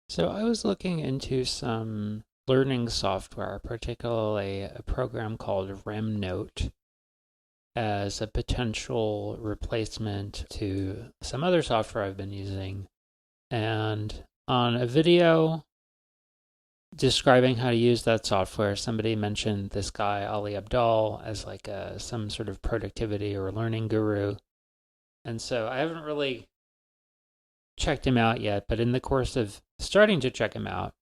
So I was looking into some learning software, particularly a program called RemNote, as a potential replacement to some other software I've been using. And on a video describing how to use that software, somebody mentioned this guy, Ali Abdaal, as like some sort of productivity or learning guru. And so I haven't really checked him out yet, but in the course of starting to check him out,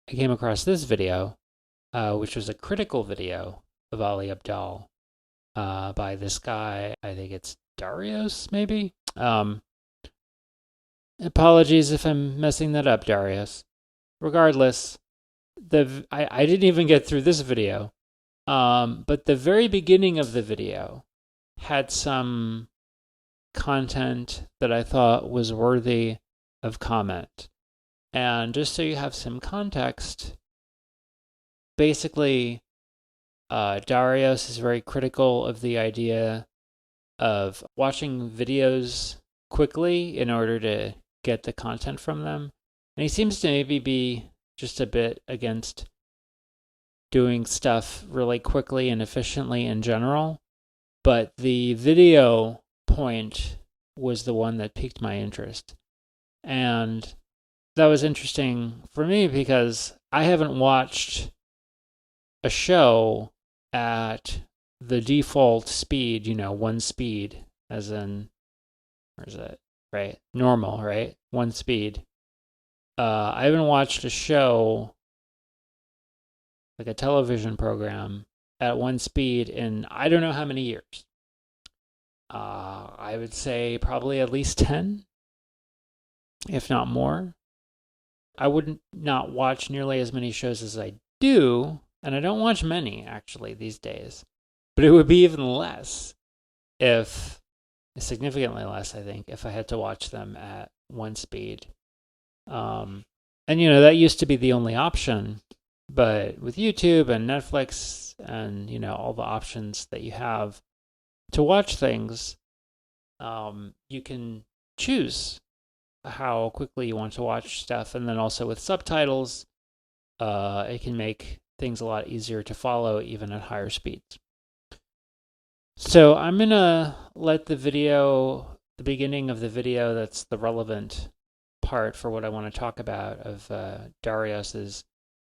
I came across this video, which was a critical video of Ali Abdaal by this guy. I think it's Darius, maybe. Apologies if I'm messing that up, Darius. Regardless, I didn't even get through this video, but the very beginning of the video had some content that I thought was worthy of comment. And just so you have some context, basically, Darius is very critical of the idea of watching videos quickly in order to get the content from them. And he seems to maybe be just a bit against doing stuff really quickly and efficiently in general. But the video point was the one that piqued my interest. And that was interesting for me because I haven't watched a show at the default speed, one speed, as in, where is it? Right? Normal, right? One speed. I haven't watched a show, like a television program, at one speed in I don't know how many years. I would say probably at least 10, if not more. I wouldn't not watch nearly as many shows as I do, and I don't watch many actually these days. But it would be even less significantly less, I think, if I had to watch them at one speed. And that used to be the only option, but with YouTube and Netflix and all the options that you have to watch things, you can choose how quickly you want to watch stuff. And then also with subtitles, it can make things a lot easier to follow even at higher speeds. So I'm going to let the beginning of the video that's the relevant part for what I want to talk about of Darius's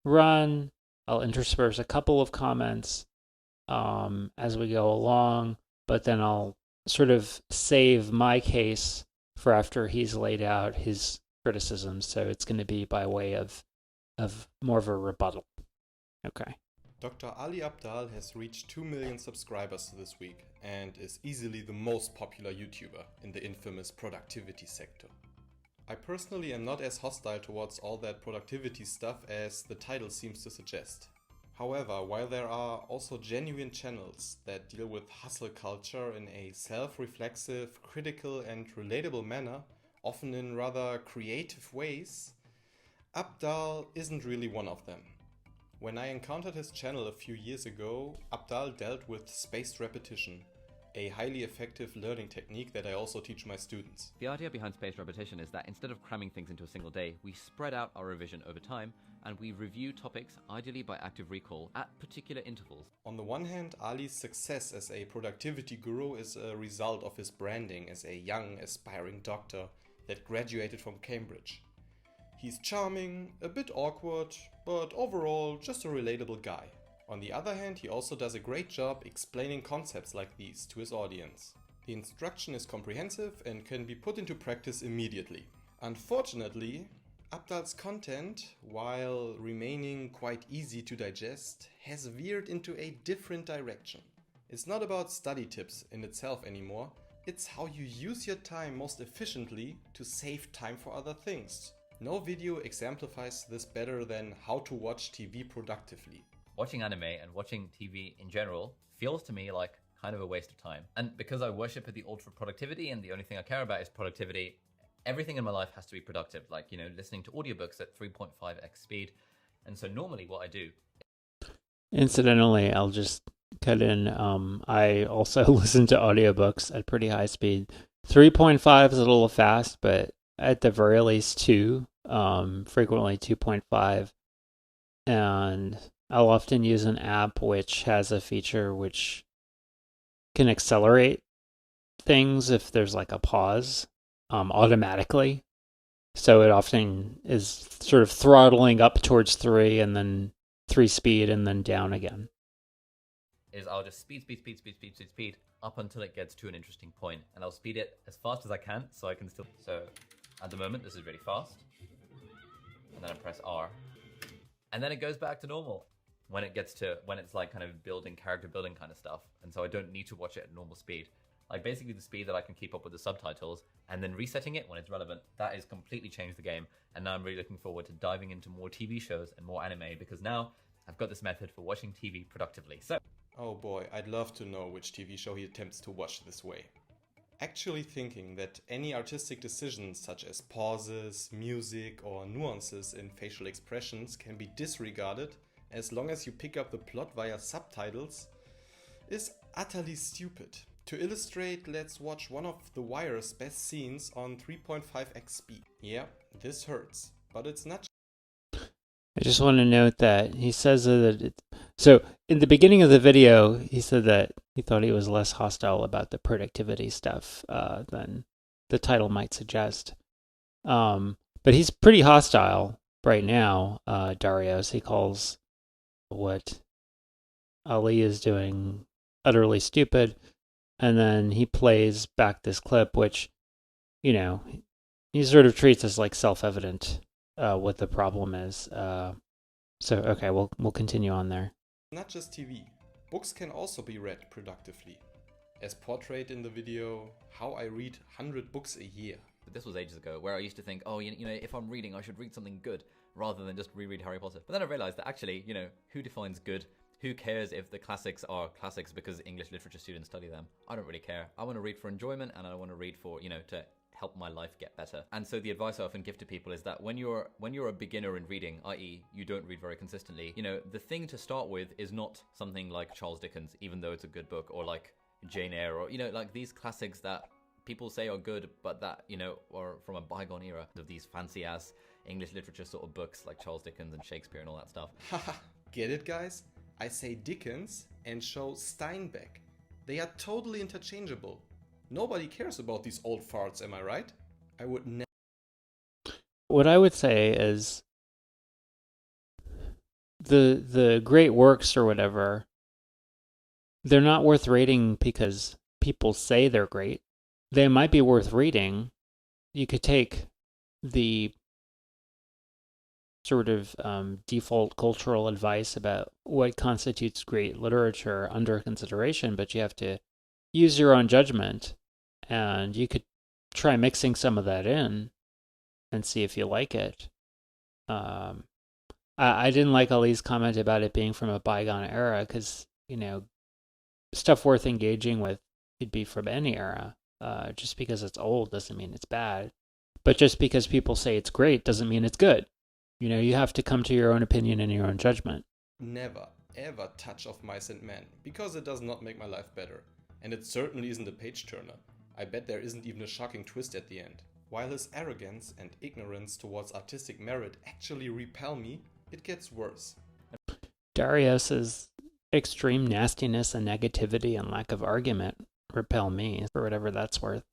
run. I'll intersperse a couple of comments as we go along, but then I'll sort of save my case for after he's laid out his criticisms. So it's going to be by way of more of a rebuttal. Okay. Dr. Ali Abdaal has reached 2 million subscribers this week and is easily the most popular YouTuber in the infamous productivity sector. I personally am not as hostile towards all that productivity stuff as the title seems to suggest. However, while there are also genuine channels that deal with hustle culture in a self-reflexive, critical and relatable manner, often in rather creative ways, Abdaal isn't really one of them. When I encountered his channel a few years ago, Abdaal dealt with spaced repetition, a highly effective learning technique that I also teach my students. The idea behind spaced repetition is that instead of cramming things into a single day, we spread out our revision over time and we review topics, ideally by active recall, at particular intervals. On the one hand, Ali's success as a productivity guru is a result of his branding as a young, aspiring doctor that graduated from Cambridge. He's charming, a bit awkward, but overall just a relatable guy. On the other hand, he also does a great job explaining concepts like these to his audience. The instruction is comprehensive and can be put into practice immediately. Unfortunately, Abdaal's content, while remaining quite easy to digest, has veered into a different direction. It's not about study tips in itself anymore, it's how you use your time most efficiently to save time for other things. No video exemplifies this better than how to watch TV productively. Watching anime and watching TV in general feels to me like kind of a waste of time. And because I worship at the ultra productivity and the only thing I care about is productivity, everything in my life has to be productive, like, listening to audiobooks at 3.5x speed. And so normally what I do... Incidentally, I'll just cut in, I also listen to audiobooks at pretty high speed. 3.5 is a little fast, but at the very least 2 frequently 2.5. And I'll often use an app which has a feature which can accelerate things if there's like a pause automatically. So it often is sort of throttling up towards 3 and then 3 speed and then down again. Is I'll just speed up until it gets to an interesting point, and I'll speed it as fast as I can so I can still. So at the moment, this is really fast, and then I press R, and then it goes back to normal when it's like kind of character building kind of stuff, and so I don't need to watch it at normal speed. Like basically the speed that I can keep up with the subtitles, and then resetting it when it's relevant. That has completely changed the game, and now I'm really looking forward to diving into more TV shows and more anime, because now I've got this method for watching TV productively. So, Oh boy, I'd love to know which TV show he attempts to watch this way. Actually thinking that any artistic decisions such as pauses, music, or nuances in facial expressions can be disregarded as long as you pick up the plot via subtitles is utterly stupid. To illustrate, let's watch one of The Wire's best scenes on 3.5x speed. Yeah, this hurts, but it's not. I just want to note that he says that so in the beginning of the video, he said that he thought he was less hostile about the productivity stuff than the title might suggest. But he's pretty hostile right now, Darius. He calls what Ali is doing utterly stupid. And then he plays back this clip, which, you know, he sort of treats as like self-evident what the problem is. Okay, we'll continue on there. Not just TV. Books can also be read productively. As portrayed in the video, How I Read 100 Books a Year. this was ages ago, where I used to think, oh, you know, if I'm reading, I should read something good rather than just reread Harry Potter. But then I realized that actually, you know, who defines good? Who cares if the classics are classics because English literature students study them? I don't really care. I want to read for enjoyment, and I want to read for, you know, to help my life get better. And so the advice I often give to people is that when you're a beginner in reading, i.e. you don't read very consistently, you know, the thing to start with is not something like Charles Dickens, even though it's a good book, or like Jane Eyre, or, you know, like these classics that people say are good, but that, you know, are from a bygone era of these fancy ass English literature sort of books like Charles Dickens and Shakespeare and all that stuff. Haha, get it, guys? I say Dickens and show Steinbeck. They are totally interchangeable. Nobody cares about these old farts, am I right? I would never. What I would say is the great works or whatever, they're not worth reading because people say they're great. They might be worth reading. You could take the sort of default cultural advice about what constitutes great literature under consideration, but you have to use your own judgment, and you could try mixing some of that in and see if you like it. I didn't like Ali's comment about it being from a bygone era, because, you know, stuff worth engaging with could be from any era. Just because it's old doesn't mean it's bad. But just because people say it's great doesn't mean it's good. You know, you have to come to your own opinion and your own judgment. Never, ever touch Of Mice and Men, because it does not make my life better. And it certainly isn't a page-turner. I bet there isn't even a shocking twist at the end. While his arrogance and ignorance towards artistic merit actually repel me, it gets worse. Darius's extreme nastiness and negativity and lack of argument repel me, for whatever that's worth.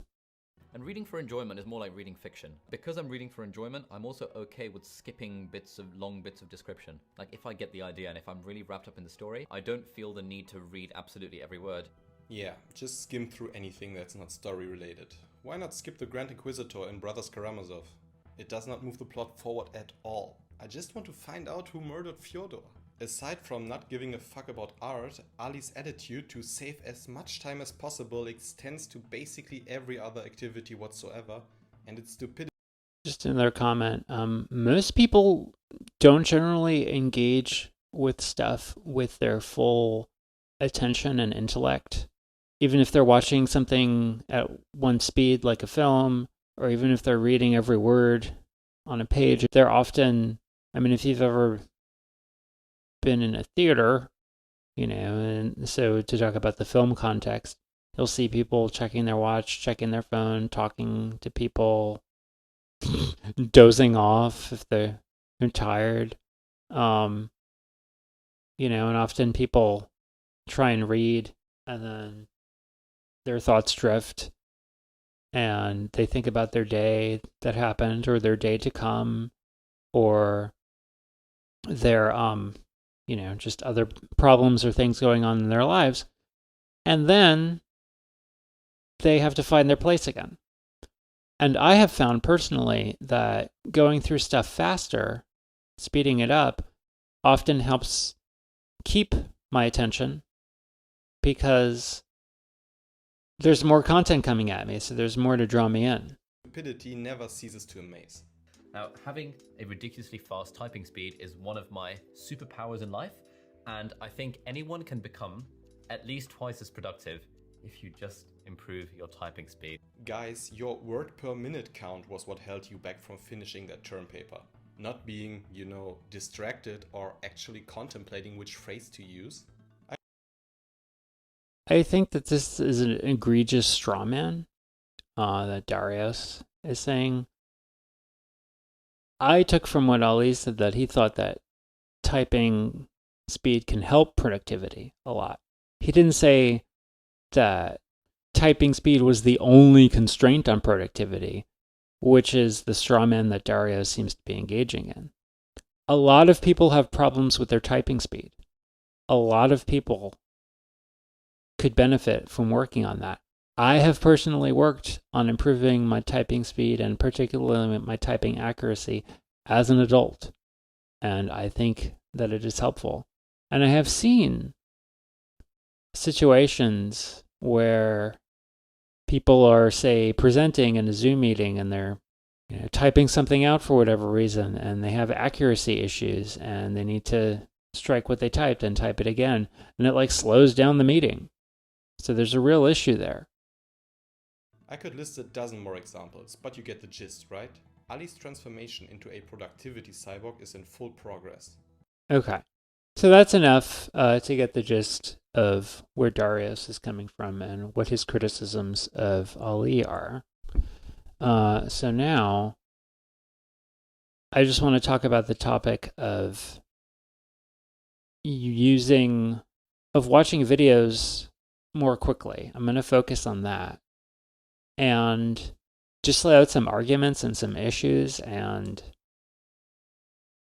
And reading for enjoyment is more like reading fiction. Because I'm reading for enjoyment, I'm also okay with skipping long bits of description. Like if I get the idea and if I'm really wrapped up in the story, I don't feel the need to read absolutely every word. Yeah, just skim through anything that's not story related. Why not skip the Grand Inquisitor in Brothers Karamazov? It does not move the plot forward at all. I just want to find out who murdered Fyodor. Aside from not giving a fuck about art, Ali's attitude to save as much time as possible extends to basically every other activity whatsoever, and its stupidity. Just another comment. Most people don't generally engage with stuff with their full attention and intellect. Even if they're watching something at one speed like a film, or even if they're reading every word on a page, they're often, I mean, if you've ever been in a theater, you know, and so to talk about the film context, you'll see people checking their watch, checking their phone, talking to people, dozing off if they're tired. And often people try and read and then their thoughts drift and they think about their day that happened or their day to come or their just other problems or things going on in their lives, and then they have to find their place again. And I have found personally that going through stuff faster, speeding it up, often helps keep my attention because there's more content coming at me, so there's more to draw me in. Stupidity never ceases to amaze. Now, having a ridiculously fast typing speed is one of my superpowers in life, and I think anyone can become at least twice as productive if you just improve your typing speed. Guys, your word per minute count was what held you back from finishing that term paper. Not being, distracted or actually contemplating which phrase to use. I think that this is an egregious straw man that Darius is saying. I took from what Ali said that he thought that typing speed can help productivity a lot. He didn't say that typing speed was the only constraint on productivity, which is the straw man that Darius seems to be engaging in. A lot of people have problems with their typing speed. A lot of people could benefit from working on that. I have personally worked on improving my typing speed and particularly my typing accuracy as an adult, and I think that it is helpful. And I have seen situations where people are, say, presenting in a Zoom meeting and they're typing something out for whatever reason, and they have accuracy issues, and they need to strike what they typed and type it again, and it slows down the meeting. So there's a real issue there. I could list a dozen more examples, but you get the gist, right? Ali's transformation into a productivity cyborg is in full progress. Okay. So that's enough to get the gist of where Darius is coming from and what his criticisms of Ali are. So now, I just want to talk about the topic of watching videos more quickly. I'm going to focus on that and just lay out some arguments and some issues and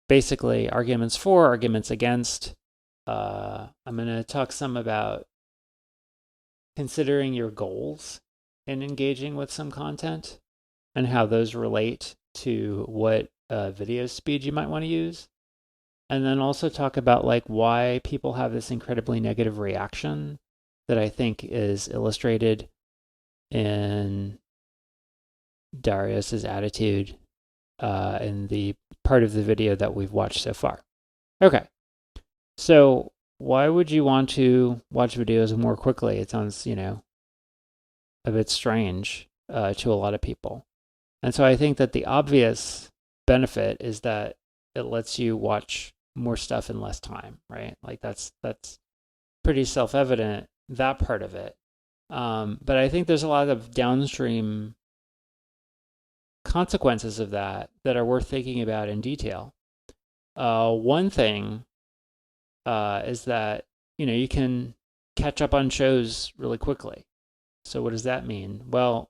basically arguments for, arguments against. I'm going to talk some about considering your goals in engaging with some content and how those relate to what video speed you might want to use. And then also talk about why people have this incredibly negative reaction that I think is illustrated in Darius's attitude in the part of the video that we've watched so far. Okay, so why would you want to watch videos more quickly? It sounds, a bit strange to a lot of people. And so I think that the obvious benefit is that it lets you watch more stuff in less time, right? That's pretty self-evident, that part of it. But I think there's a lot of downstream consequences of that are worth thinking about in detail. One thing is that, you can catch up on shows really quickly. So what does that mean? Well,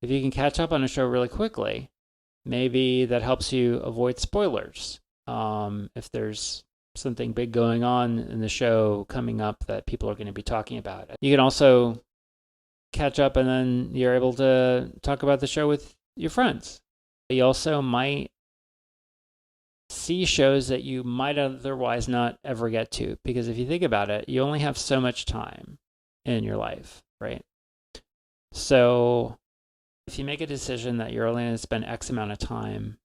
if you can catch up on a show really quickly, maybe that helps you avoid spoilers. If there's something big going on in the show coming up that people are going to be talking about. You can also catch up and then you're able to talk about the show with your friends. You also might see shows that you might otherwise not ever get to, because if you think about it, you only have so much time in your life, right? So if you make a decision that you're only going to spend X amount of time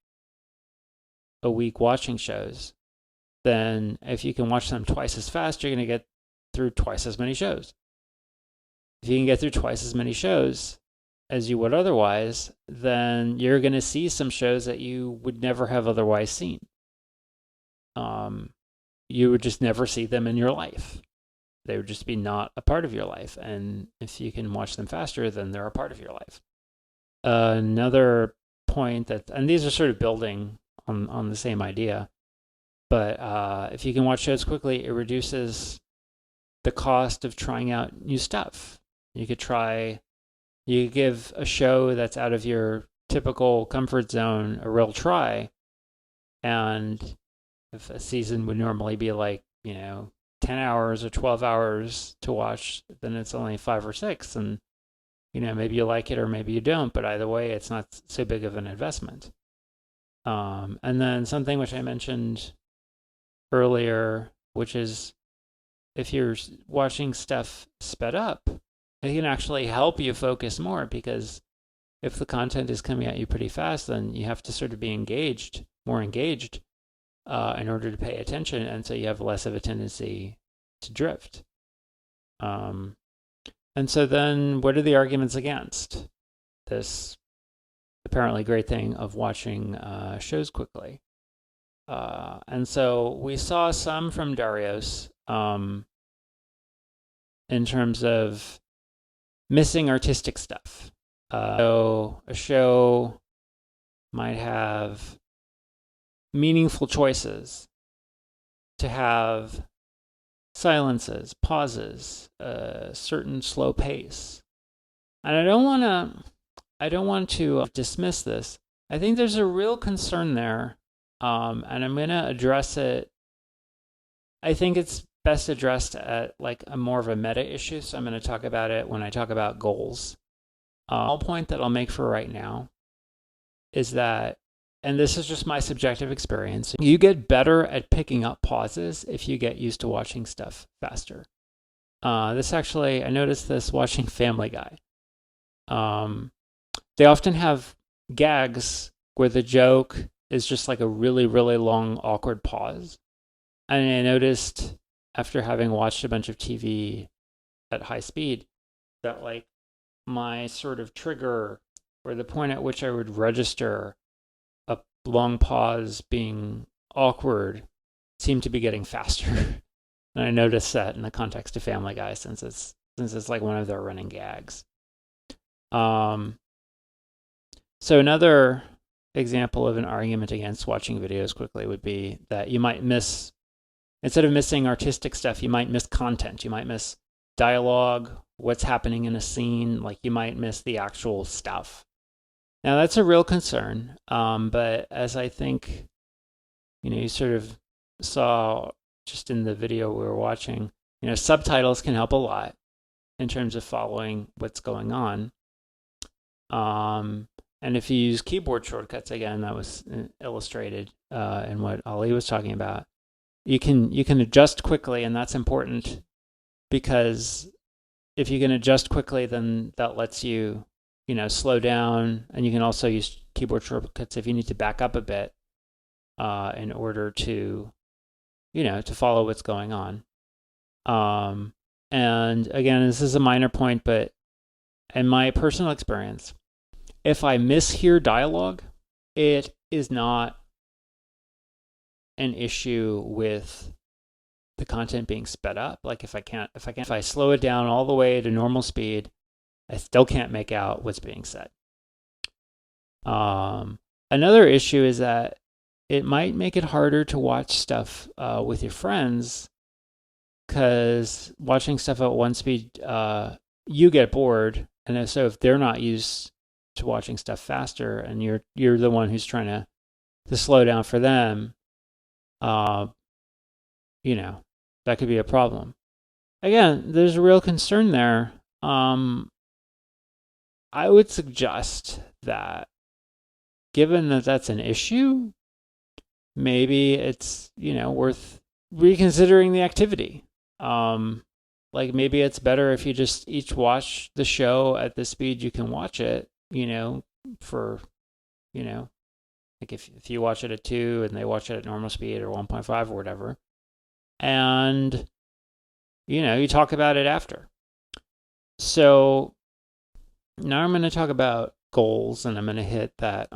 a week watching shows, then if you can watch them twice as fast, you're going to get through twice as many shows. If you can get through twice as many shows as you would otherwise, then you're going to see some shows that you would never have otherwise seen. You would just never see them in your life. They would just be not a part of your life. And if you can watch them faster, then they're a part of your life. Another point that, and these are sort of building on the same idea, but if you can watch shows quickly, it reduces the cost of trying out new stuff. You give a show that's out of your typical comfort zone a real try, and if a season would normally be like, 10 hours or 12 hours to watch, then it's only 5 or 6, and maybe you like it or maybe you don't, but either way, it's not so big of an investment. And then something which I mentioned earlier, which is if you're watching stuff sped up, it can actually help you focus more, because if the content is coming at you pretty fast, then you have to sort of be more engaged in order to pay attention, and so you have less of a tendency to drift. And so then what are the arguments against this apparently great thing of watching shows quickly? And so we saw some from Darius in terms of missing artistic stuff. So a show might have meaningful choices, to have silences, pauses, a certain slow pace. And I don't want to dismiss this. I think there's a real concern there, and I'm going to address it. I think it's best addressed at like a more of a meta issue, so I'm going to talk about it when I talk about goals. One point that I'll make for right now is that, and this is just my subjective experience, you get better at picking up pauses if you get used to watching stuff faster. I noticed this watching Family Guy. They often have gags where the joke is just like a really, really long, awkward pause. And I noticed after having watched a bunch of TV at high speed that like my sort of trigger, or the point at which I would register a long pause being awkward, seemed to be getting faster. And I noticed that in the context of Family Guy, since it's like one of their running gags. So another example of an argument against watching videos quickly would be that you might instead of missing artistic stuff, you might miss content. You might miss dialogue, what's happening in a scene, like you might miss the actual stuff. Now that's a real concern, but as I think, you sort of saw just in the video we were watching, subtitles can help a lot in terms of following what's going on. And if you use keyboard shortcuts, again, that was illustrated in what Ali was talking about, you can adjust quickly, and that's important, because if you can adjust quickly, then that lets you, slow down, and you can also use keyboard shortcuts if you need to back up a bit in order to, to follow what's going on. And again, this is a minor point, but in my personal experience, if I mishear dialogue, it is not an issue with the content being sped up. Like if I slow it down all the way to normal speed, I still can't make out what's being said. Another issue is that it might make it harder to watch stuff with your friends, because watching stuff at one speed, you get bored, and so if they're not used to watching stuff faster, and you're the one who's trying to slow down for them, that could be a problem. Again, there's a real concern there. I would suggest that, given that that's an issue, maybe it's, worth reconsidering the activity. Like maybe it's better if you just each watch the show at the speed you can watch it, for, like if you watch it at 2 and they watch it at normal speed or 1.5 or whatever, and, you talk about it after. So now I'm going to talk about goals, and I'm going to hit that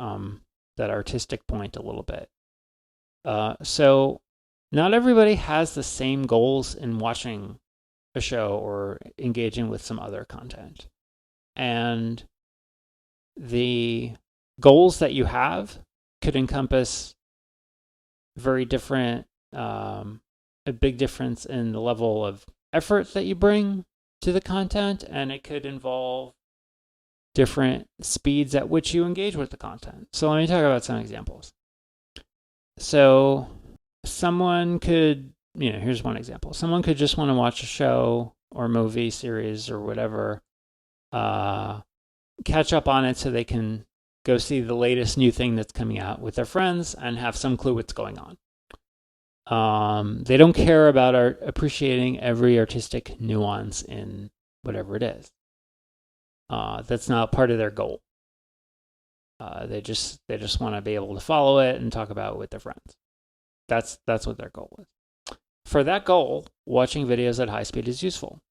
artistic point a little bit. So not everybody has the same goals in watching a show or engaging with some other content. And the goals that you have could encompass very different, a big difference in the level of effort that you bring to the content, and it could involve different speeds at which you engage with the content. So let me talk about some examples. So someone could, here's one example. Someone could just want to watch a show or movie series or whatever, catch up on it so they can go see the latest new thing that's coming out with their friends and have some clue what's going on. They don't care about appreciating every artistic nuance in whatever it is. That's not part of their goal. They just want to be able to follow it and talk about it with their friends. That's what their goal is. For that goal, watching videos at high speed is useful.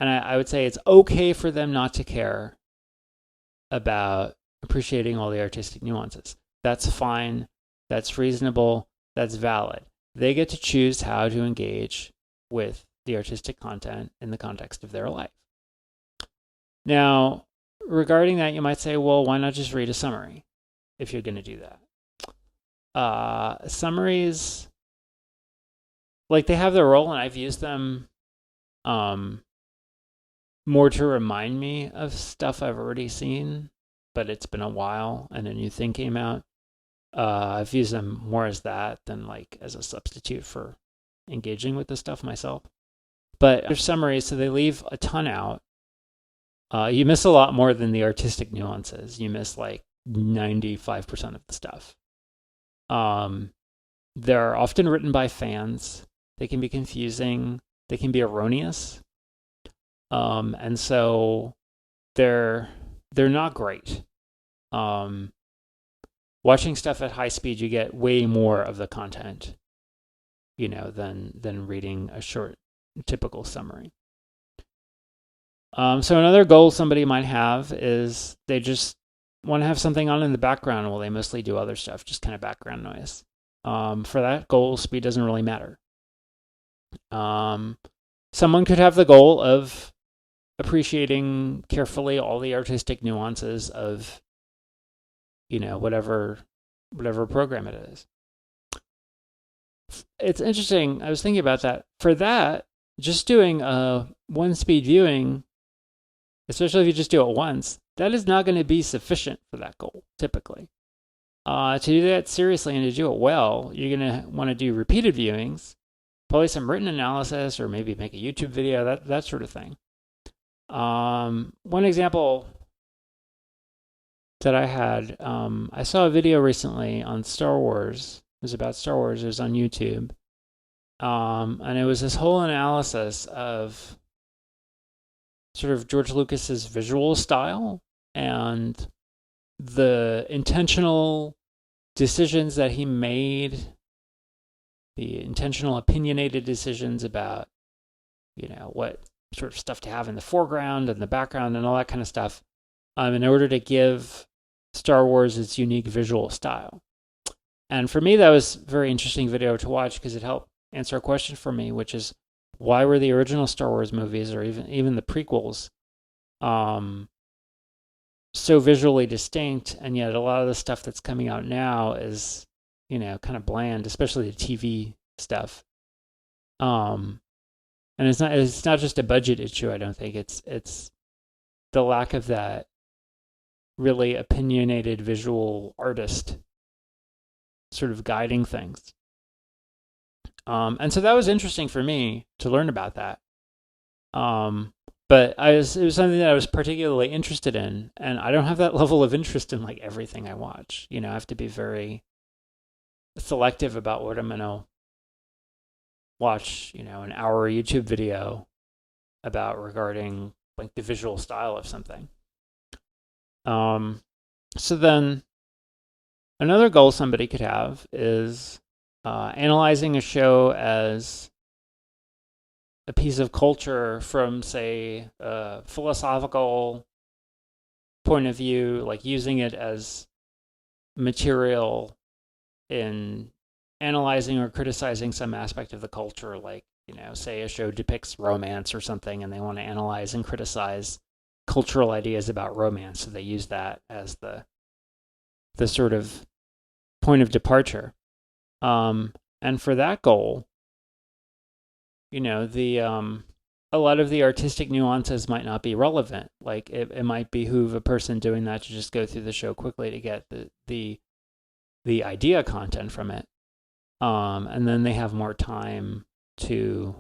And I would say it's okay for them not to care about appreciating all the artistic nuances. That's fine. That's reasonable. That's valid. They get to choose how to engage with the artistic content in the context of their life. Now, regarding that, you might say, well, why not just read a summary if you're going to do that? Summaries, like, they have their role, and I've used them more to remind me of stuff I've already seen, but it's been a while and a new thing came out. I've used them more as that than like as a substitute for engaging with the stuff myself. But they're summaries, so they leave a ton out. You miss a lot more than the artistic nuances. You miss like 95% of the stuff. They're often written by fans. They can be confusing. They can be erroneous. And so they're not great. Watching stuff at high speed, you get way more of the content, than reading a short, typical summary. So another goal somebody might have is they just want to have something on in the background while they mostly do other stuff, just kind of background noise. For that goal, speed doesn't really matter. Someone could have the goal of appreciating carefully all the artistic nuances of whatever program it is. It's interesting. I was thinking about that. For that, just doing a one-speed viewing, especially if you just do it once, that is not going to be sufficient for that goal, typically. To do that seriously and to do it well, you're going to want to do repeated viewings, probably some written analysis, or maybe make a YouTube video, that sort of thing. One example that I had, I saw a video recently on Star Wars. It was about Star Wars. It was on YouTube. And it was this whole analysis of sort of George Lucas's visual style and the intentional decisions that he made, the intentional opinionated decisions about, what sort of stuff to have in the foreground and the background and all that kind of stuff, in order to give Star Wars its unique visual style. And for me, that was a very interesting video to watch because it helped answer a question for me, which is, why were the original Star Wars movies, or even the prequels, so visually distinct, and yet a lot of the stuff that's coming out now is, kind of bland, especially the TV stuff. And it's not just a budget issue. I don't think it's the lack of that really opinionated visual artist sort of guiding things. And so that was interesting for me to learn about that. But it was something that I was particularly interested in, and I don't have that level of interest in like everything I watch. I have to be very selective about what I'm going to watch, an hour YouTube video regarding like the visual style of something. So then another goal somebody could have is analyzing a show as a piece of culture from, say, a philosophical point of view, like using it as material in analyzing or criticizing some aspect of the culture, like, say a show depicts romance or something, and they want to analyze and criticize cultural ideas about romance, so they use that as the the sort of point of departure. And for that goal, a lot of the artistic nuances might not be relevant. Like it might behoove a person doing that to just go through the show quickly to get the idea content from it. And then they have more time to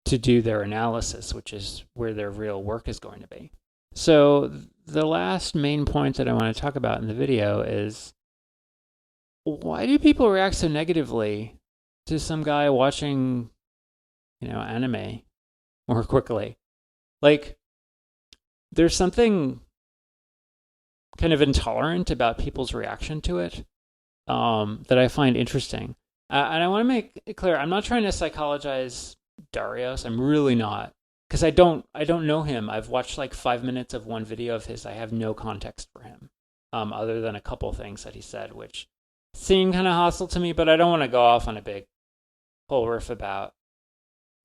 do their analysis, which is where their real work is going to be. So the last main point that I want to talk about in the video is, why do people react so negatively to some guy watching, anime more quickly? Like, there's something kind of intolerant about people's reaction to it that I find interesting. And I want to make it clear, I'm not trying to psychologize Darius. I'm really not, because I don't know him. I've watched like 5 minutes of one video of his. I have no context for him, other than a couple things that he said, which seemed kind of hostile to me. But I don't want to go off on a big whole riff about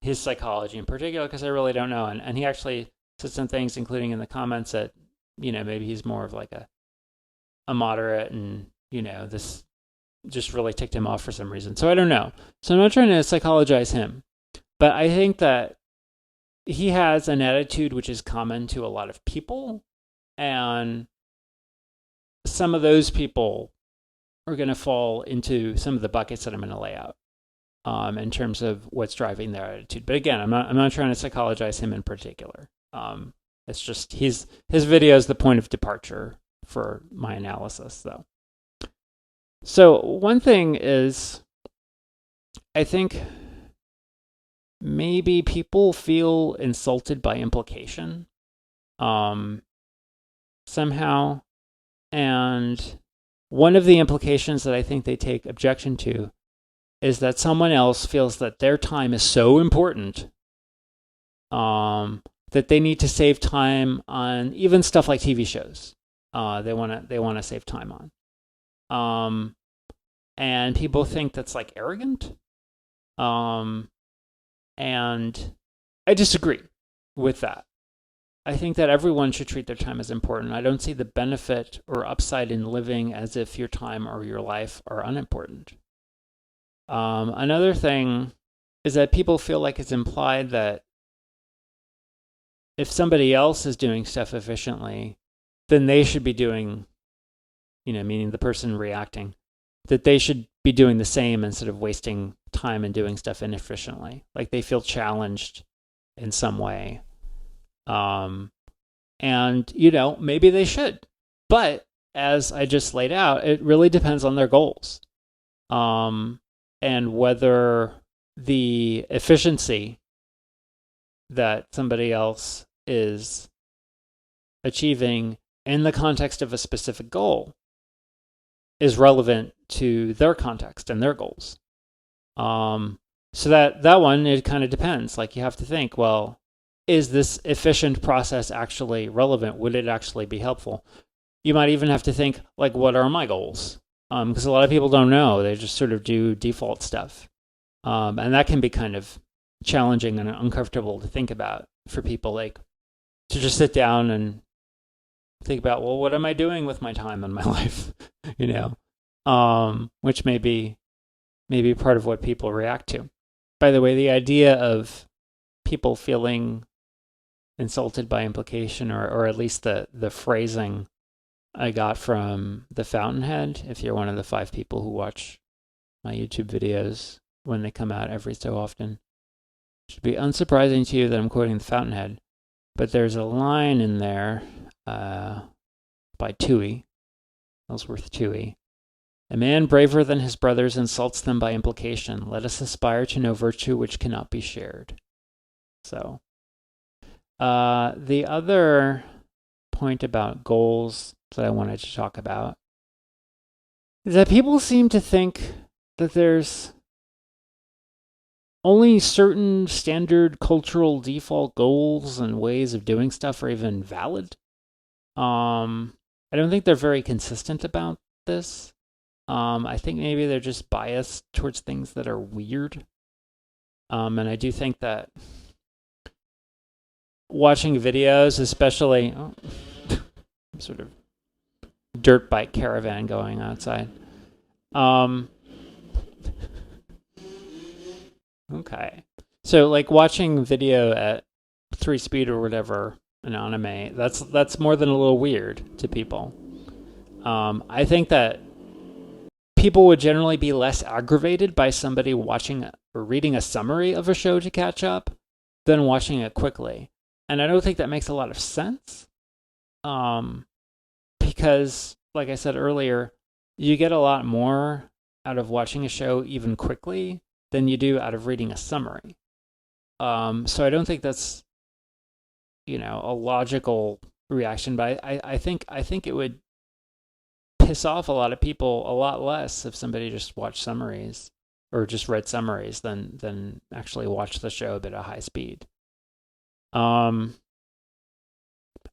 his psychology in particular, because I really don't know. And he actually said some things, including in the comments, that maybe he's more of like a moderate, and this just really ticked him off for some reason. So I don't know. So I'm not trying to psychologize him. But I think that he has an attitude which is common to a lot of people, and some of those people are going to fall into some of the buckets that I'm going to lay out in terms of what's driving their attitude. But again, I'm not trying to psychologize him in particular. It's just his video is the point of departure for my analysis, though. So one thing is, I think maybe people feel insulted by implication somehow. And one of the implications that I think they take objection to is that someone else feels that their time is so important that they need to save time on even stuff like TV shows. They want to save time on. And people think that's like arrogant. And I disagree with that. I think that everyone should treat their time as important. I don't see the benefit or upside in living as if your time or your life are unimportant. Another thing is that people feel like it's implied that if somebody else is doing stuff efficiently, then they should be doing, meaning the person reacting, that they should be doing the same instead of wasting time and doing stuff inefficiently. Like they feel challenged in some way. And, maybe they should. But as I just laid out, it really depends on their goals. And whether the efficiency that somebody else is achieving in the context of a specific goal is relevant to their context and their goals. So that one, it kind of depends. Like you have to think, well, is this efficient process actually relevant? Would it actually be helpful? You might even have to think, like, what are my goals? Because a lot of people don't know. They just sort of do default stuff. And that can be kind of challenging and uncomfortable to think about for people, like to just sit down and think about, well, what am I doing with my time and my life? Which may be part of what people react to. By the way, the idea of people feeling insulted by implication, or at least the phrasing I got from the Fountainhead, if you're one of the 5 people who watch my YouTube videos when they come out every so often, it should be unsurprising to you that I'm quoting the Fountainhead. But there's a line in there by Toohey, Ellsworth Toohey. A man braver than his brothers insults them by implication. Let us aspire to no virtue which cannot be shared. So, the other point about goals that I wanted to talk about is that people seem to think that there's only certain standard cultural default goals and ways of doing stuff are even valid. I don't think they're very consistent about this. I think maybe they're just biased towards things that are weird. And I do think that watching videos, especially, I'm sort of dirt bike caravan going outside. Okay. So like watching video at 3 speed or whatever, an anime, that's more than a little weird to people. I think that people would generally be less aggravated by somebody watching or reading a summary of a show to catch up than watching it quickly. And I don't think that makes a lot of sense. Because, like I said earlier, you get a lot more out of watching a show even quickly than you do out of reading a summary. So I don't think that's, a logical reaction, but I think it would piss off a lot of people a lot less if somebody just watched summaries or just read summaries than actually watch the show at a high speed. Another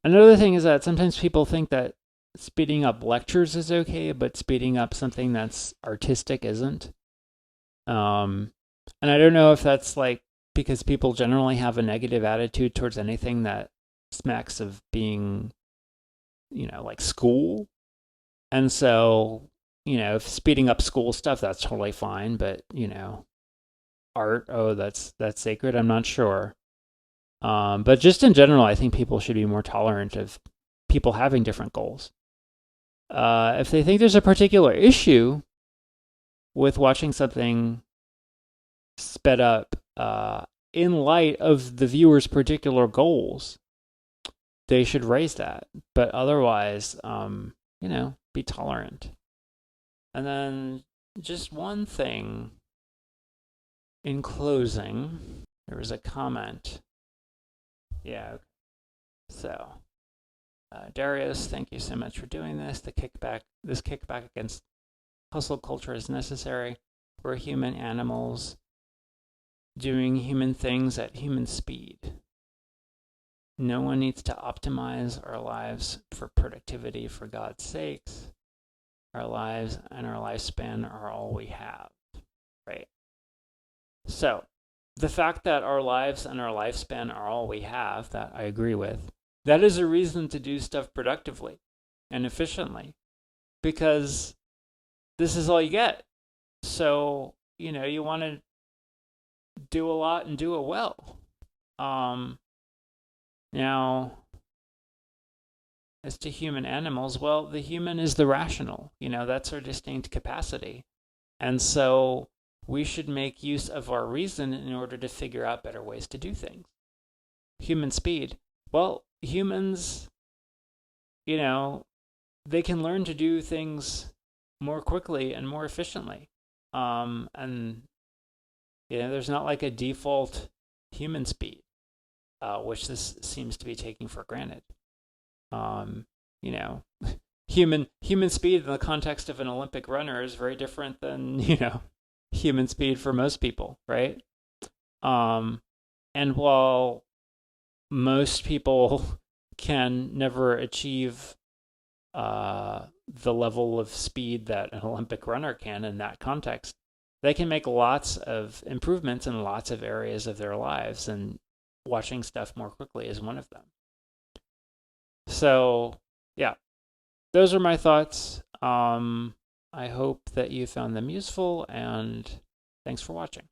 thing is that sometimes people think that speeding up lectures is okay, but speeding up something that's artistic isn't. And I don't know if that's like because people generally have a negative attitude towards anything that smacks of being, like school. And so, if speeding up school stuff, that's totally fine. But, art, that's sacred. I'm not sure. But just in general, I think people should be more tolerant of people having different goals. If they think there's a particular issue with watching something sped up in light of the viewer's particular goals, they should raise that. But otherwise, be tolerant. And then just one thing in closing, there was a comment. Yeah. So, Darius, thank you so much for doing this. This kickback against hustle culture is necessary. We're human animals doing human things at human speed. No one needs to optimize our lives for productivity, for God's sakes. Our lives and our lifespan are all we have, right? So, the fact that our lives and our lifespan are all we have, that I agree with, that is a reason to do stuff productively and efficiently, because this is all you get. So, you want to do a lot and do it well. Now, as to human animals, well, the human is the rational. That's our distinct capacity. And so we should make use of our reason in order to figure out better ways to do things. Human speed. Well, humans, they can learn to do things more quickly and more efficiently. And, there's not like a default human speed. Which this seems to be taking for granted. Human speed in the context of an Olympic runner is very different than, human speed for most people, right? And while most people can never achieve the level of speed that an Olympic runner can in that context, they can make lots of improvements in lots of areas of their lives, and watching stuff more quickly is one of them. So, yeah, those are my thoughts. I hope that you found them useful, and thanks for watching.